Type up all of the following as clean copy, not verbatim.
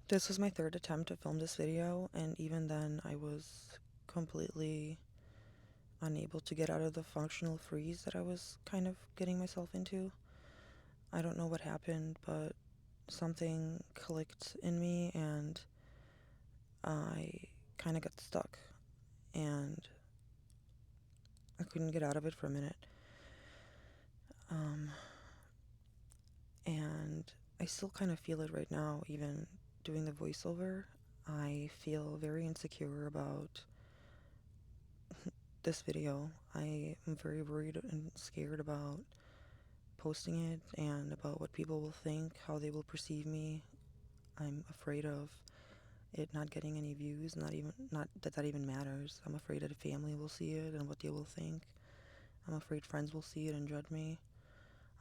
This was my third attempt to film this video, and even then I was completely unable to get out of the functional freeze that I was kind of getting myself into. I don't know what happened, but something clicked in me and I kind of got stuck, and I couldn't get out of it for a minute. And I still kind of feel it right now, even doing the voiceover. I feel very insecure about this video. I am very worried and scared about posting it and about what people will think, how they will perceive me. I'm afraid of it not getting any views, not that that even matters. I'm afraid that a family will see it and what they will think. I'm afraid friends will see it and judge me.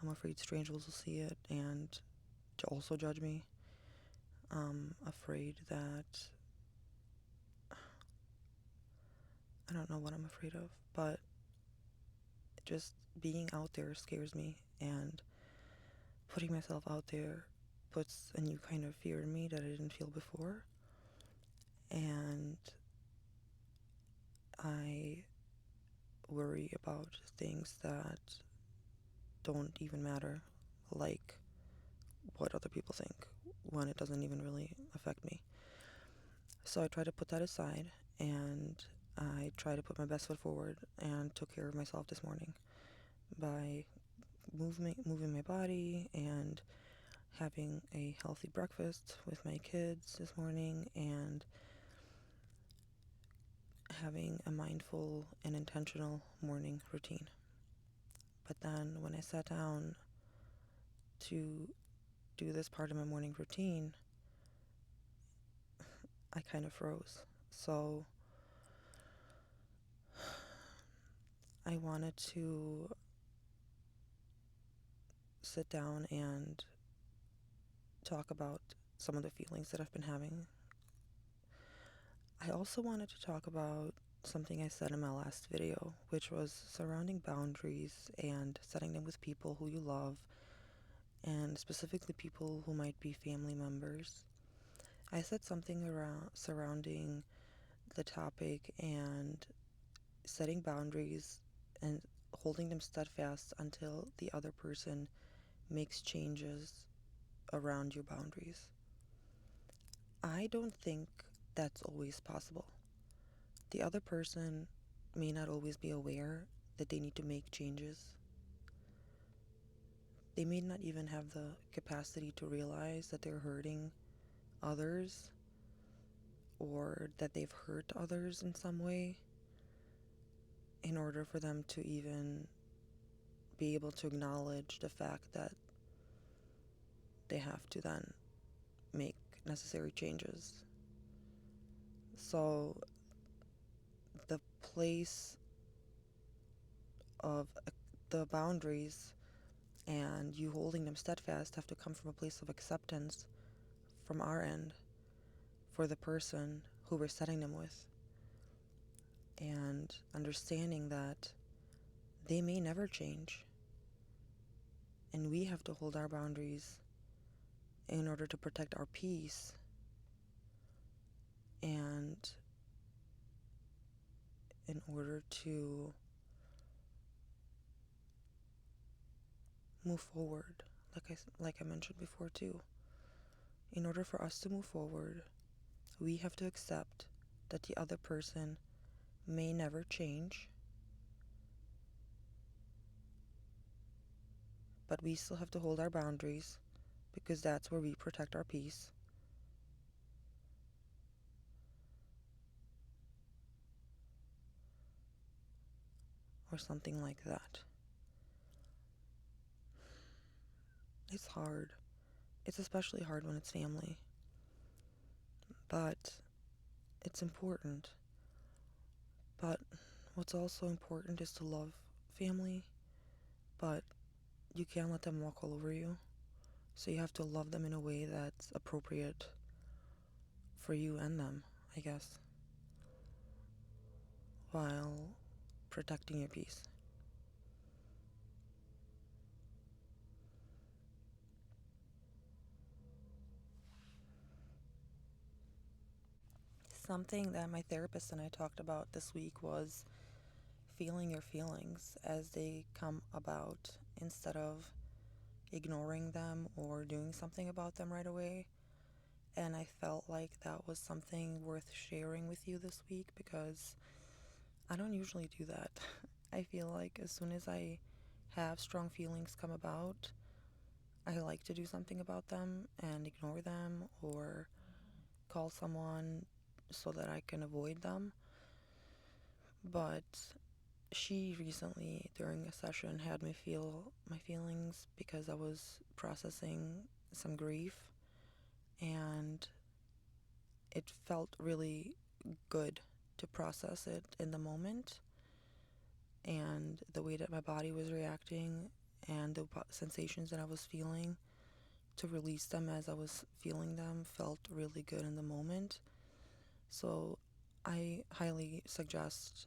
I'm afraid strangers will see it and to also judge me. I'm afraid that I don't know what I'm afraid of, but just being out there scares me, and putting myself out there puts a new kind of fear in me that I didn't feel before. And I worry about things that don't even matter, like what other people think, when it doesn't even really affect me. So I try to put that aside, and I try to put my best foot forward and took care of myself this morning by moving my body and having a healthy breakfast with my kids this morning and having a mindful and intentional morning routine. But then when I sat down to do this part of my morning routine, I kind of froze. So I wanted to sit down and talk about some of the feelings that I've been having. I also wanted to talk about something I said in my last video, which was surrounding boundaries and setting them with people who you love, and specifically people who might be family members. I said something around surrounding the topic and setting boundaries and holding them steadfast until the other person makes changes around your boundaries. I don't think that's always possible. The other person may not always be aware that they need to make changes. They may not even have the capacity to realize that they're hurting others or that they've hurt others in some way in order for them to even be able to acknowledge the fact that they have to then make necessary changes. So the place of the boundaries and you holding them steadfast have to come from a place of acceptance from our end for the person who we're setting them with, and understanding that they may never change, and we have to hold our boundaries in order to protect our peace and in order to move forward. Like I mentioned before too, in order for us to move forward, we have to accept that the other person may never change, but we still have to hold our boundaries because that's where we protect our peace. Or something like that. It's hard. It's especially hard when it's family. But it's important. But what's also important is to love family, but you can't let them walk all over you. So you have to love them in a way that's appropriate for you and them, I guess, while protecting your peace. Something that my therapist and I talked about this week was feeling your feelings as they come about instead of ignoring them or doing something about them right away. And I felt like that was something worth sharing with you this week because I don't usually do that. I feel like as soon as I have strong feelings come about, I like to do something about them and ignore them or call someone so that I can avoid them. But she recently, during a session, had me feel my feelings because I was processing some grief, and it felt really good to process it in the moment, and the way that my body was reacting and the sensations that I was feeling, to release them as I was feeling them felt really good in the moment. So I highly suggest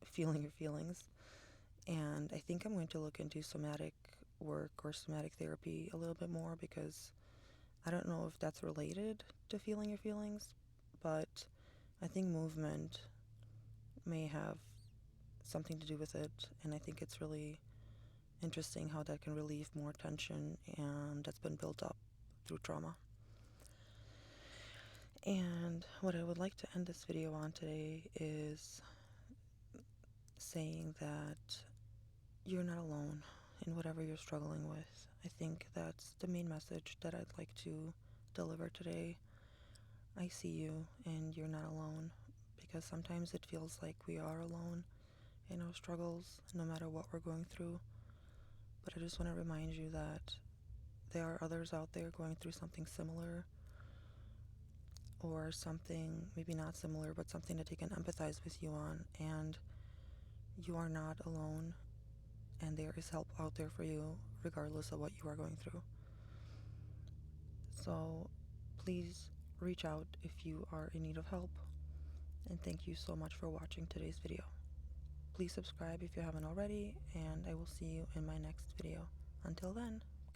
feeling your feelings, and I think I'm going to look into somatic work or somatic therapy a little bit more because I don't know if that's related to feeling your feelings, but I think movement may have something to do with it, and I think it's really interesting how that can relieve more tension and that's been built up through trauma. And what I would like to end this video on today is saying that you're not alone in whatever you're struggling with. I think that's the main message that I'd like to deliver today. I see you and you're not alone, because sometimes it feels like we are alone in our struggles, no matter what we're going through. But I just want to remind you that there are others out there going through something similar, or something maybe not similar, but something that they can empathize with you on, and you are not alone, and there is help out there for you regardless of what you are going through. So please reach out if you are in need of help, and thank you so much for watching today's video. Please subscribe if you haven't already, and I will see you in my next video. Until then.